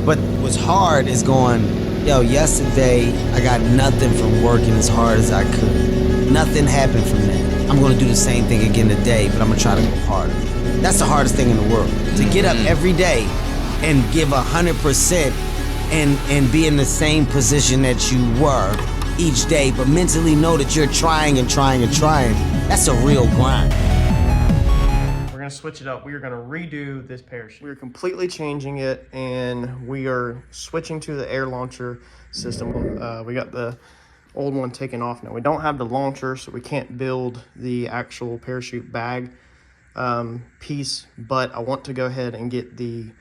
But what's hard is going, yo, yesterday I got nothing from working as hard as I could. Nothing happened from that. I'm gonna do the same thing again today, but I'm gonna try to go harder. That's the hardest thing in the world. To get up every day and give 100% and be in the same position that you were each day, but mentally know that you're trying and trying and trying. That's a real grind. We're gonna switch it up. We are gonna redo this parachute. We're completely changing it, and we are switching to the air launcher system. We got the old one taken off now. We don't have the launcher, so we can't build the actual parachute bag piece, but I want to go ahead and get the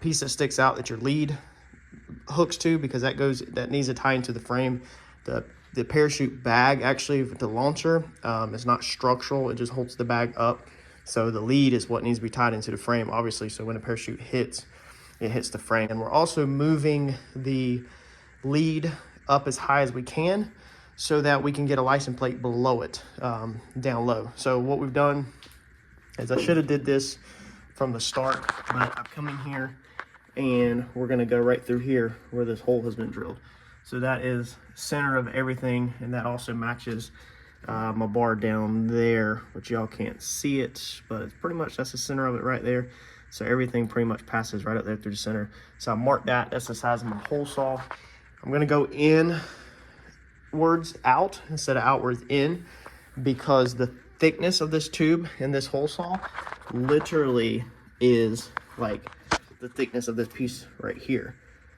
piece that sticks out that your lead hooks to, because that needs to tie into the frame. The parachute bag, actually, with the launcher, is not structural. It just holds the bag up. So the lead is what needs to be tied into the frame, obviously, so when the parachute hits, it hits the frame. And we're also moving the lead up as high as we can so that we can get a license plate below it, down low. So what we've done is, I should have did this from the start, but I've come in here and we're gonna go right through here where this hole has been drilled. So that is center of everything, and that also matches my bar down there, which y'all can't see it, but it's pretty much, that's the center of it right there. So everything pretty much passes right up there through the center. So I marked that. That's the size of my hole saw. I'm gonna go inwards out instead of outwards in, because the thickness of this tube in this hole saw literally is like the thickness of this piece right here.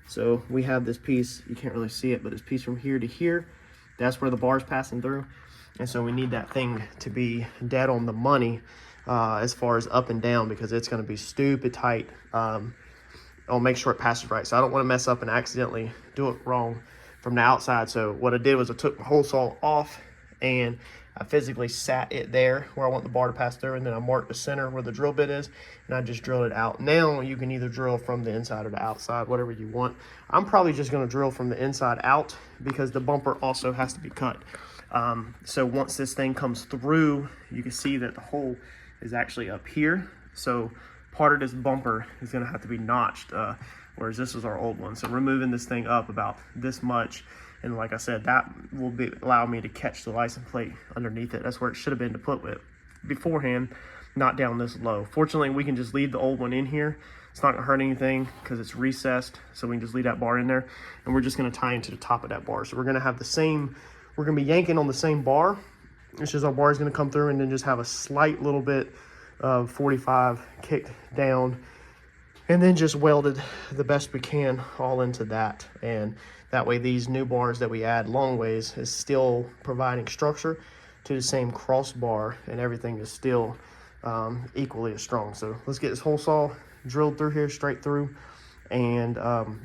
So we have this piece, you can't really see it, but this piece from here to here, that's where the bar is passing through. And so we need that thing to be dead on the money as far as up and down, because it's going to be stupid tight. I'll make sure it passes right. So I don't want to mess up and accidentally do it wrong from the outside. So what I did was I took my hole saw off and I physically sat it there where I want the bar to pass through, and then I marked the center where the drill bit is, and I just drilled it out. Now you can either drill from the inside or the outside, whatever you want. I'm probably just going to drill from the inside out, because the bumper also has to be cut. So once this thing comes through, you can see that the hole is actually up here. So part of this bumper is going to have to be notched, whereas this was our old one. So we're moving this thing up about this much. And like I said, that will allow me to catch the license plate underneath it. That's where it should have been to put with beforehand, not down this low. Fortunately, we can just leave the old one in here. It's not gonna hurt anything because it's recessed. So we can just leave that bar in there, and we're just gonna tie into the top of that bar. So we're gonna have the same, we're gonna be yanking on the same bar. It's just our bar is gonna come through and then just have a slight little bit of 45 kicked down, and then just welded the best we can all into that. And that way these new bars that we add long ways is still providing structure to the same crossbar, and everything is still equally as strong. So let's get this hole saw drilled through here, straight through, and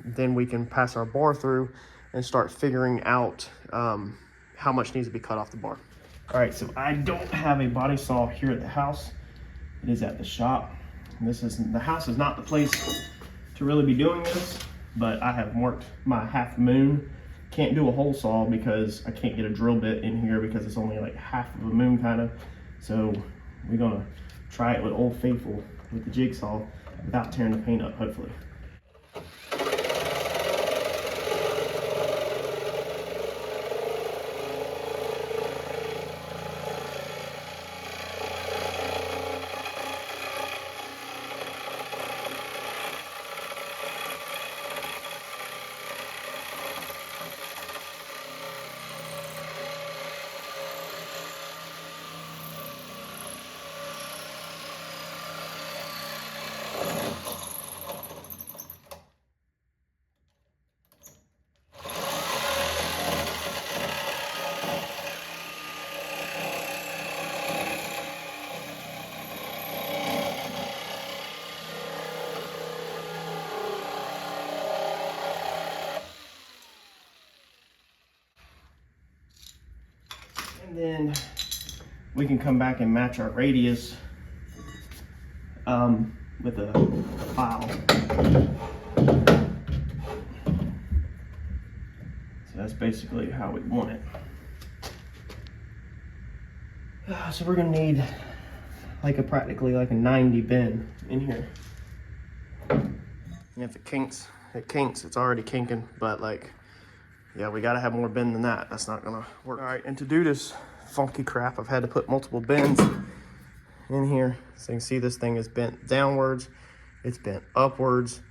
then we can pass our bar through and start figuring out how much needs to be cut off the bar. All right, so I don't have a body saw here at the house. It is at the shop. The house is not the place to really be doing this, but I have marked my half moon. Can't do a hole saw because I can't get a drill bit in here because it's only like half of a moon kind of. So we're gonna try it with Old Faithful with the jigsaw without tearing the paint up, hopefully. And then we can come back and match our radius with a file. So that's basically how we want it. So we're gonna need like practically like a 90 bend in here. And if it kinks, it kinks. It's already kinking, but like, yeah, we gotta have more bend than that. That's not gonna work. All right, and to do this funky crap, I've had to put multiple bends in here. So you can see this thing is bent downwards, it's bent upwards,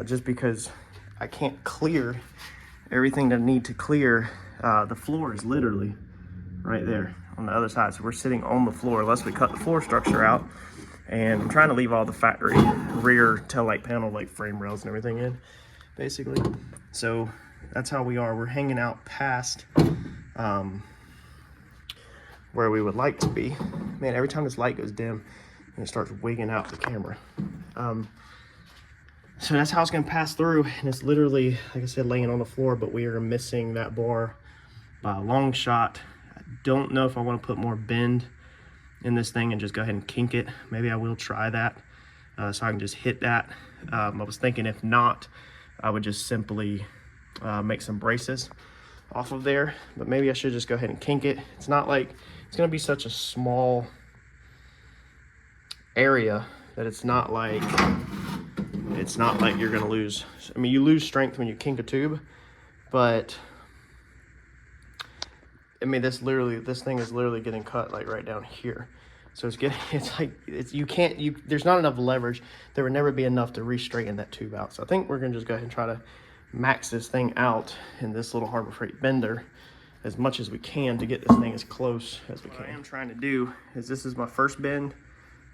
just because I can't clear everything that I need to clear. The floor is literally right there on the other side. So we're sitting on the floor unless we cut the floor structure out. And I'm trying to leave all the factory rear tail light panel, like frame rails and everything in, basically. So that's how we are. We're hanging out past where we would like to be. Man, every time this light goes dim, and it starts wigging out the camera. So that's how it's gonna pass through, and it's literally, like I said, laying on the floor, but we are missing that bar by a long shot. I don't know if I wanna put more bend in this thing and just go ahead and kink it. Maybe I will try that, so I can just hit that. I was thinking if not, I would just simply make some braces off of there, but maybe I should just go ahead and kink it. It's not like, it's gonna be such a small area that it's not like you're gonna lose. I mean, you lose strength when you kink a tube, but I mean, this thing is literally getting cut like right down here. So there's not enough leverage. There would never be enough to re-straighten that tube out. So I think we're gonna just go ahead and try to max this thing out in this little Harbor Freight bender as much as we can to get this thing as close as we can. What I am trying to do is, this is my first bend,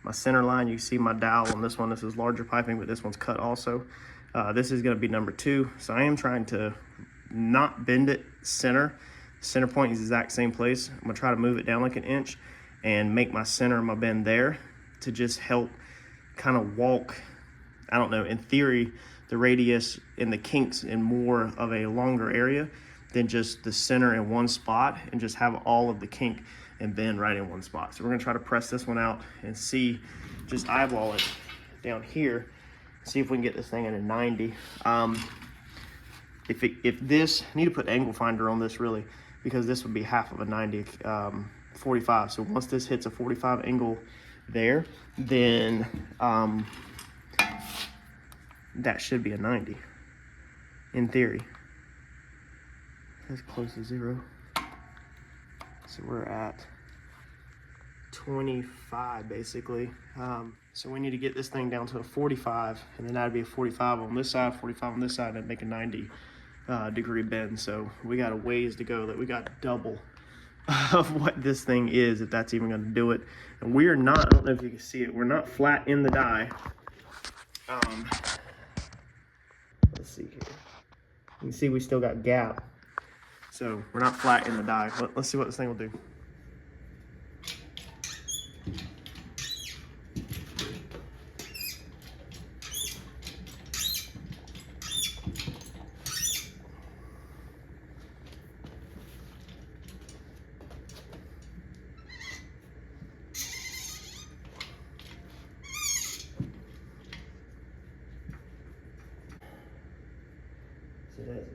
my center line. You see my dowel on this one. This is larger piping, but this one's cut also. This is gonna be number 2. So I am trying to not bend it center. Center point is the exact same place. I'm gonna try to move it down like an inch and make my center of my bend there to just help kind of walk, I don't know, in theory, the radius and the kinks in more of a longer area than just the center in one spot, and just have all of the kink and bend right in one spot. So we're gonna try to press this one out and see, just eyeball it down here, see if we can get this thing at a 90. If this, I need to put angle finder on this really, because this would be half of a 90, 45. So once this hits a 45 angle there, then that should be a 90 in theory. That's close to 0. So we're at 25 basically. So we need to get this thing down to a 45, and then that'd be a 45 on this side, 45 on this side, and make a 90 degree bend. So we got a ways to go. That we got double of what this thing is, if that's even going to do it. And we are not, I don't know if you can see it, we're not flat in the die. Let's see here. You can see we still got gap. So we're not flat in the die. Let's see what this thing will do.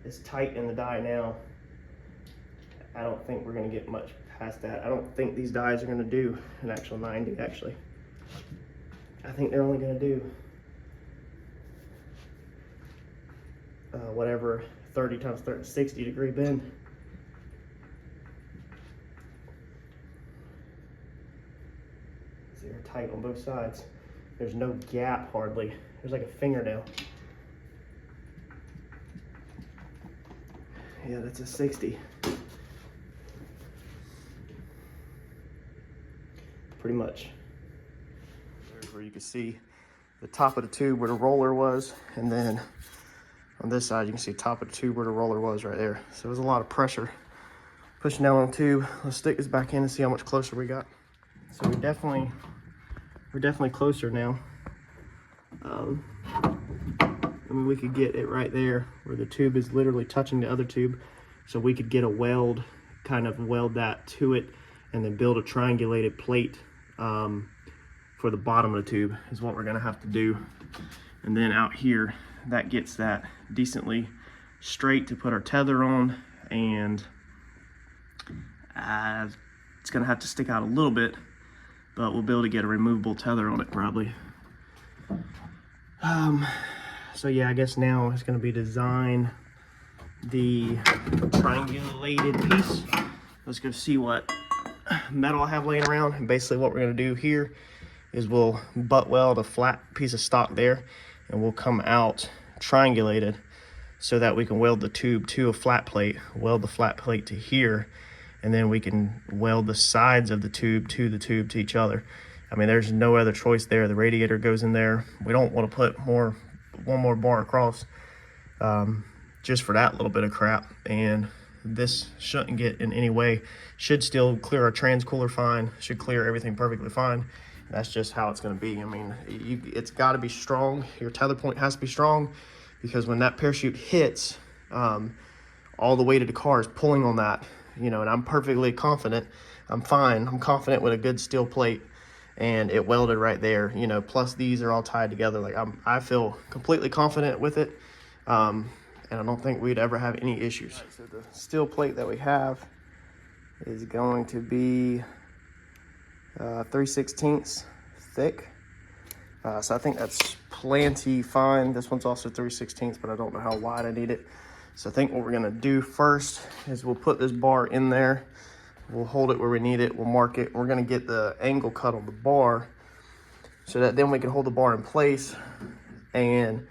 It's tight in the die now. I don't think we're gonna get much past that. I don't think these dies are gonna do an actual 90 actually. I think they're only gonna do whatever 30 times 30, 60 degree bend. See, they're tight on both sides. There's no gap hardly. There's like a fingernail. Yeah, that's a 60. Pretty much. There's where you can see the top of the tube where the roller was, and then on this side you can see the top of the tube where the roller was right there. So there was a lot of pressure pushing down on the tube. Let's stick this back in and see how much closer we got. So we're definitely closer now. I mean, we could get it right there where the tube is literally touching the other tube. So we could get a weld, kind of weld that to it, and then build a triangulated plate for the bottom of the tube is what we're gonna have to do. And then out here, that gets that decently straight to put our tether on, and it's gonna have to stick out a little bit, but we'll be able to get a removable tether on it probably. So yeah, I guess now it's going to be design the triangulated piece. Let's go see what metal I have laying around. And basically what we're going to do here is we'll butt weld a flat piece of stock there, and we'll come out triangulated so that we can weld the tube to a flat plate, weld the flat plate to here, and then we can weld the sides of the tube to each other. I mean, there's no other choice there. The radiator goes in there. We don't want to put one more bar across just for that little bit of crap. And this shouldn't get in any way. Should still clear our trans cooler fine. Should clear everything perfectly fine. That's just how it's going to be. I mean, it's got to be strong. Your tether point has to be strong, because when that parachute hits, all the weight of the car is pulling on that, you know, and I'm perfectly confident. I'm fine. I'm confident with a good steel plate, and it welded right there, you know, plus these are all tied together. Like I feel completely confident with it. And I don't think we'd ever have any issues. So the steel plate that we have is going to be 3/16 thick. So I think that's plenty fine. This one's also 3/16, but I don't know how wide I need it. So I think what we're gonna do first is we'll put this bar in there. We'll hold it where we need it. We'll mark it. We're gonna get the angle cut on the bar so that then we can hold the bar in place, and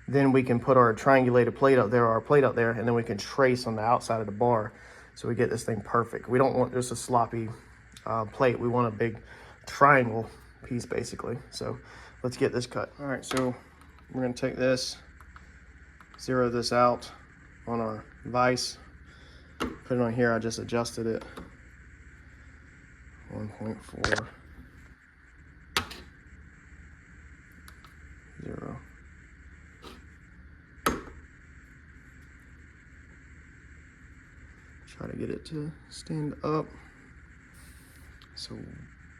then we can put our triangulated plate up there, our plate up there, and then we can trace on the outside of the bar so we get this thing perfect. We don't want just a sloppy plate. We want a big triangle piece basically. So let's get this cut. All right, so we're gonna take this, zero this out on our vise, put it on here. I just adjusted it. 1.4, 0. Try to get it to stand up. So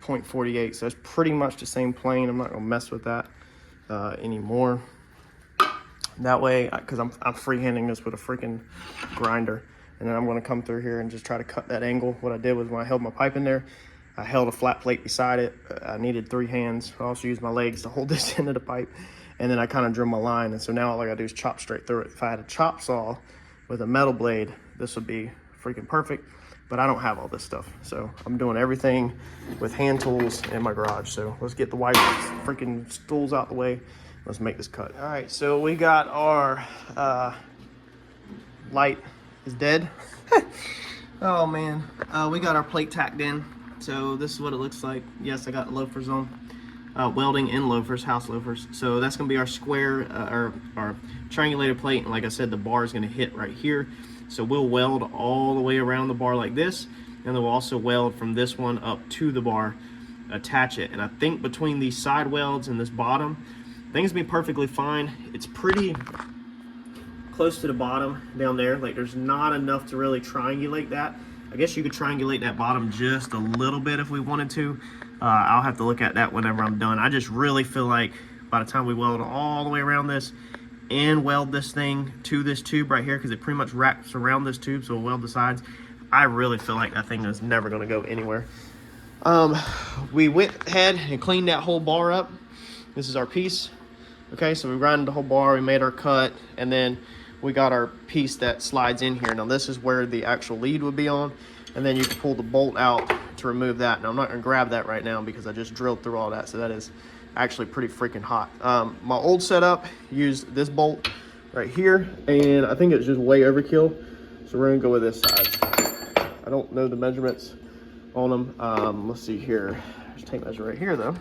0.48, so that's pretty much the same plane. I'm not gonna mess with that anymore. That way, because I'm freehanding this with a freaking grinder, and then I'm gonna come through here and just try to cut that angle. What I did was when I held my pipe in there, I held a flat plate beside it. I needed 3 hands. I also used my legs to hold this end of the pipe, and then I kind of drew my line. And so now all I gotta do is chop straight through it. If I had a chop saw with a metal blade, this would be freaking perfect, but I don't have all this stuff. So I'm doing everything with hand tools in my garage. So let's get the white freaking stools out the way. Let's make this cut. All right, so we got our light is dead. Oh man, we got our plate tacked in. So this is what it looks like. Yes, I got loafers on, welding in loafers, house loafers. So that's gonna be our square, our triangulated plate. And like I said, the bar is gonna hit right here. So we'll weld all the way around the bar like this, and then we'll also weld from this one up to the bar, attach it. And I think between these side welds and this bottom, things be perfectly fine. It's pretty close to the bottom down there. Like there's not enough to really triangulate that. I guess you could triangulate that bottom just a little bit if we wanted to. I'll have to look at that whenever I'm done. I just really feel like by the time we weld all the way around this and weld this thing to this tube right here, because it pretty much wraps around this tube, so we'll weld the sides, I really feel like that thing is never going to go anywhere. We went ahead and cleaned that whole bar up. This is our piece. Okay, so we grinded the whole bar, we made our cut, and then we got our piece that slides in here. Now this is where the actual lead would be on, and then you can pull the bolt out to remove that. Now I'm not going to grab that right now because I just drilled through all that, so that is actually pretty freaking hot. My old setup used this bolt right here, and I think it's just way overkill, so we're gonna go with this size. I don't know the measurements on them. Let's see here. There's a tape measure right here though.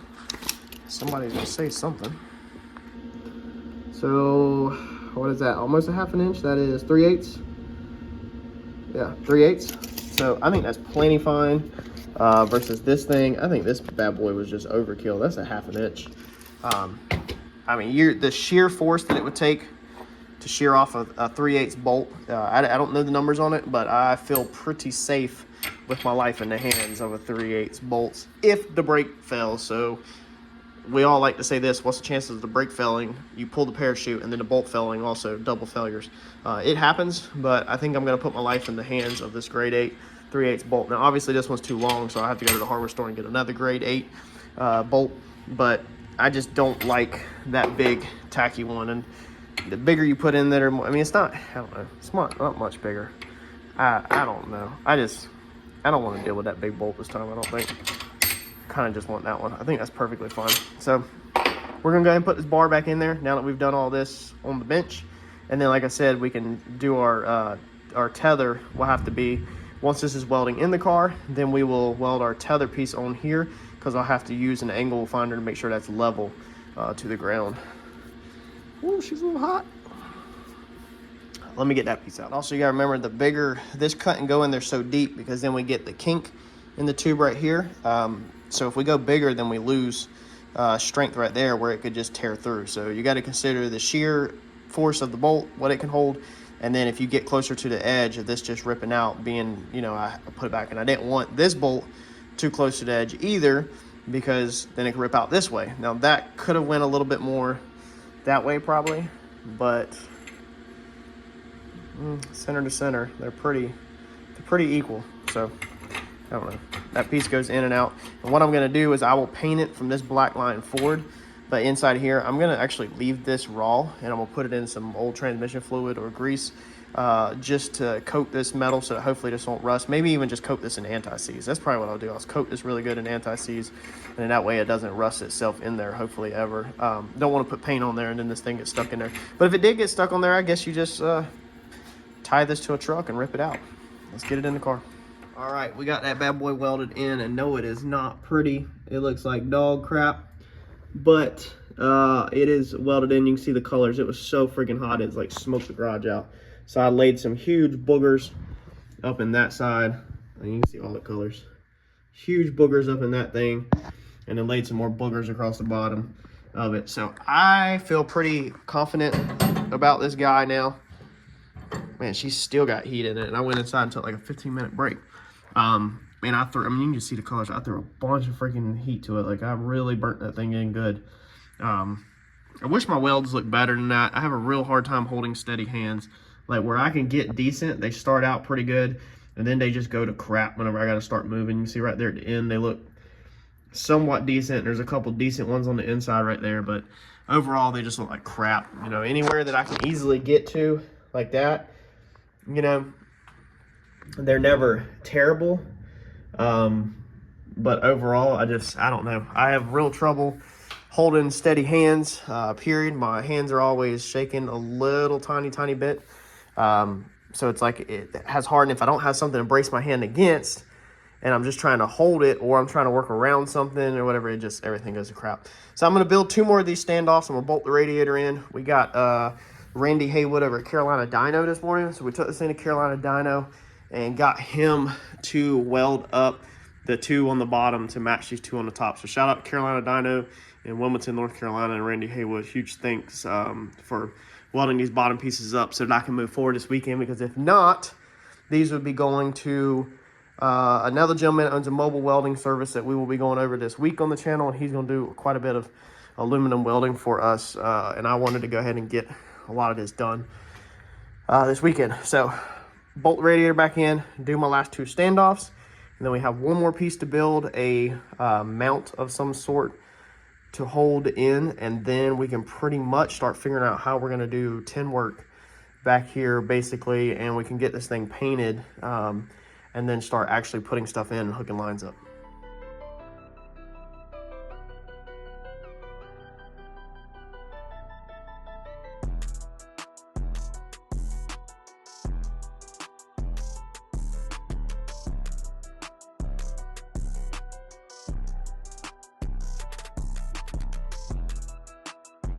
Somebody's gonna say something. So what is that? Almost a ½ inch. That is 3/8. Yeah, 3/8. So I think that's plenty fine. Versus this thing, I think this bad boy was just overkill. That's a ½ inch. I mean, the shear force that it would take to shear off a 3/8 bolt, I don't know the numbers on it, but I feel pretty safe with my life in the hands of a 3/8 bolts if the brake fails. So we all like to say this: what's the chances of the brake failing? You pull the parachute and then the bolt failing, also double failures. It happens, but I think I'm going to put my life in the hands of this grade 8 3/8 bolt. Now obviously this one's too long, so I have to go to the hardware store and get another grade 8 bolt, but I just don't like that big tacky one. And the bigger you put in there, I mean, it's not, I don't know, it's not much bigger. I don't know. I don't want to deal with that big bolt this time, I don't think. Kind of just want that one. I think that's perfectly fine. So we're gonna go ahead and put this bar back in there now that we've done all this on the bench. And then, like I said, we can do our tether will have to be, once this is welding in the car, then we will weld our tether piece on here, because I'll have to use an angle finder to make sure that's level to the ground. Oh, she's a little hot. Let me get that piece out. Also, you gotta remember, the bigger this cut and go in there so deep, because then we get the kink in the tube right here. So if we go bigger, then we lose strength right there where it could just tear through. So you got to consider the shear force of the bolt, what it can hold, and then if you get closer to the edge of this just ripping out, being, you know, I put it back, and I didn't want this bolt too close to the edge either, because then it could rip out this way. Now that could have went a little bit more that way probably, but center to center, they're pretty equal. So I don't know. That piece goes in and out. And what I'm going to do is I will paint it from this black line forward. But inside here, I'm going to actually leave this raw, and I'm going to put it in some old transmission fluid or grease just to coat this metal so that hopefully this won't rust. Maybe even just coat this in anti-seize. That's probably what I'll do. I'll coat this really good in anti-seize, and then that way it doesn't rust itself in there, hopefully ever. Don't want to put paint on there and then this thing gets stuck in there. But if it did get stuck on there, I guess you just tie this to a truck and rip it out. Let's get it in the car. All right, we got that bad boy welded in, and no, it is not pretty. It looks like dog crap, but it is welded in. You can see the colors. It was so freaking hot, it's like smoked the garage out. So I laid some huge boogers up in that side, and you can see all the colors. Huge boogers up in that thing, and then laid some more boogers across the bottom of it. So I feel pretty confident about this guy now. Man, she's still got heat in it, and I went inside and took like a 15-minute break. Man, you can see the colors. I threw a bunch of freaking heat to it. Like, I really burnt that thing in good. I wish my welds looked better than that. I have a real hard time holding steady hands. Like, where I can get decent, they start out pretty good, and then they just go to crap whenever I got to start moving. You can see right there at the end, they look somewhat decent. There's a couple decent ones on the inside right there, but overall, they just look like crap. You know, anywhere that I can easily get to like that, you know, they're never terrible, but overall, I don't know. I have real trouble holding steady hands, period. My hands are always shaking a little tiny bit, so it's like it has hard, and if I don't have something to brace my hand against, and I'm just trying to hold it, or I'm trying to work around something or whatever, everything goes to crap. So I'm going to build 2 more of these standoffs. I'm going to bolt the radiator in. We got Randy Haywood over at Carolina Dyno this morning, so we took this into Carolina Dyno and got him to weld up the 2 on the bottom to match these 2 on the top. So shout out to Carolina Dyno in Wilmington, North Carolina, and Randy Haywood. Huge thanks for welding these bottom pieces up so that I can move forward this weekend, because if not, these would be going to another gentleman that owns a mobile welding service that we will be going over this week on the channel, and he's going to do quite a bit of aluminum welding for us, and I wanted to go ahead and get a lot of this done this weekend. So bolt the radiator back in, do my last 2 standoffs, and then we have 1 more piece to build, a mount of some sort to hold in, and then we can pretty much start figuring out how we're going to do tin work back here basically, and we can get this thing painted and then start actually putting stuff in and hooking lines up.